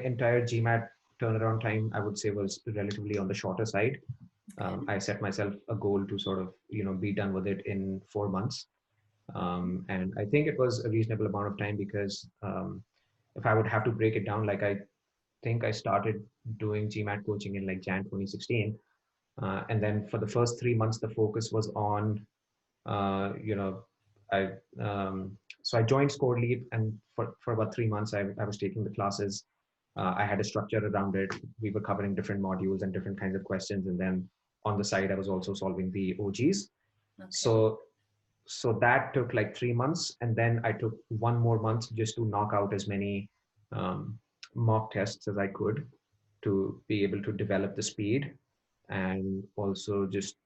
entire GMAT turnaround time, I would say, was relatively on the shorter side. I set myself a goal to sort of, be done with it in 4 months. And I think it was a reasonable amount of time because if I would have to break it down, like I think I started doing GMAT coaching in like Jan 2016. And then for the first 3 months, the focus was on, I so I joined ScoreLeap, and for about 3 months, I was taking the classes. I had a structure around it. We were covering different modules and different kinds of questions, and then on the side, I was also solving the OGs. Okay. So that took like 3 months, and then I took 1 more month just to knock out as many mock tests as I could to be able to develop the speed, and also just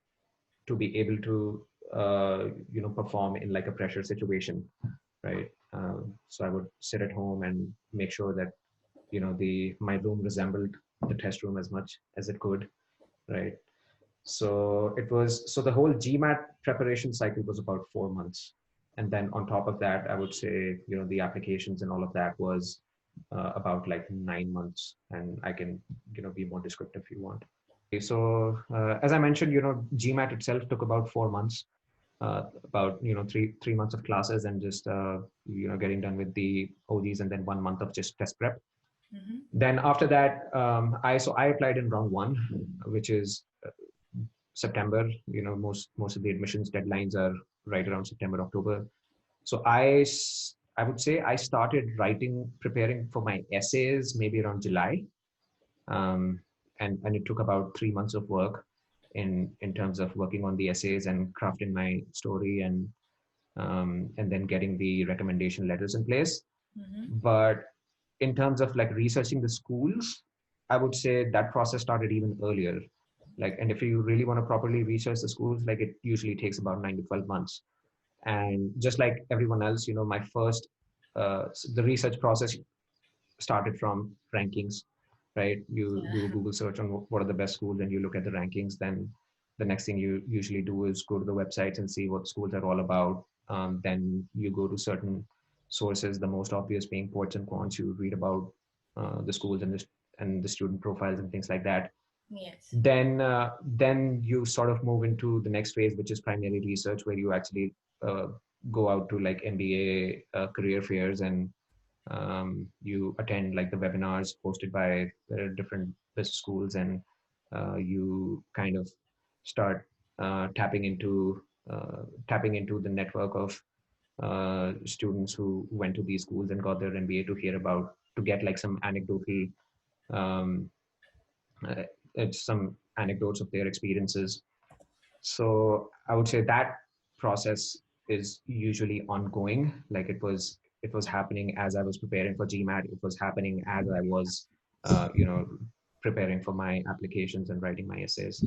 to be able to perform in like a pressure situation, right? So I would sit at home and make sure that my room resembled the test room as much as it could, right? So the whole GMAT preparation cycle was about 4 months. And then on top of that, I would say, the applications and all of that was about like 9 months. And I can, be more descriptive if you want. So as I mentioned, GMAT itself took about 4 months, about, three months of classes and just, getting done with the OGs, and then 1 month of just test prep. Mm-hmm. Then after that, I applied in round one, which is September. Most of the admissions deadlines are right around September, October. So I would say I started preparing for my essays maybe around July. And it took about 3 months of work in terms of working on the essays and crafting my story, and then getting the recommendation letters in place. Mm-hmm. But in terms of like researching the schools, I would say that process started even earlier. And if you really want to properly research the schools, like it usually takes about 9 to 12 months. And just like everyone else, my first, the research process started from rankings, right? You do a Google search on what are the best schools, and you look at the rankings. Then the next thing you usually do is go to the websites and see what schools are all about. Then you go to certain sources, the most obvious being Ports and Quants. You read about the schools and the student profiles and things like that. Yes. Then you sort of move into the next phase, which is primary research, where you actually go out to like MBA career fairs, and you attend like the webinars posted by different business schools, and you kind of start tapping into the network of students who went to these schools and got their MBA to get like some anecdotal um, some anecdotes of their experiences. So I would say that process is usually ongoing. Like it was happening as I was preparing for GMAT. It was happening as I was, preparing for my applications and writing my essays.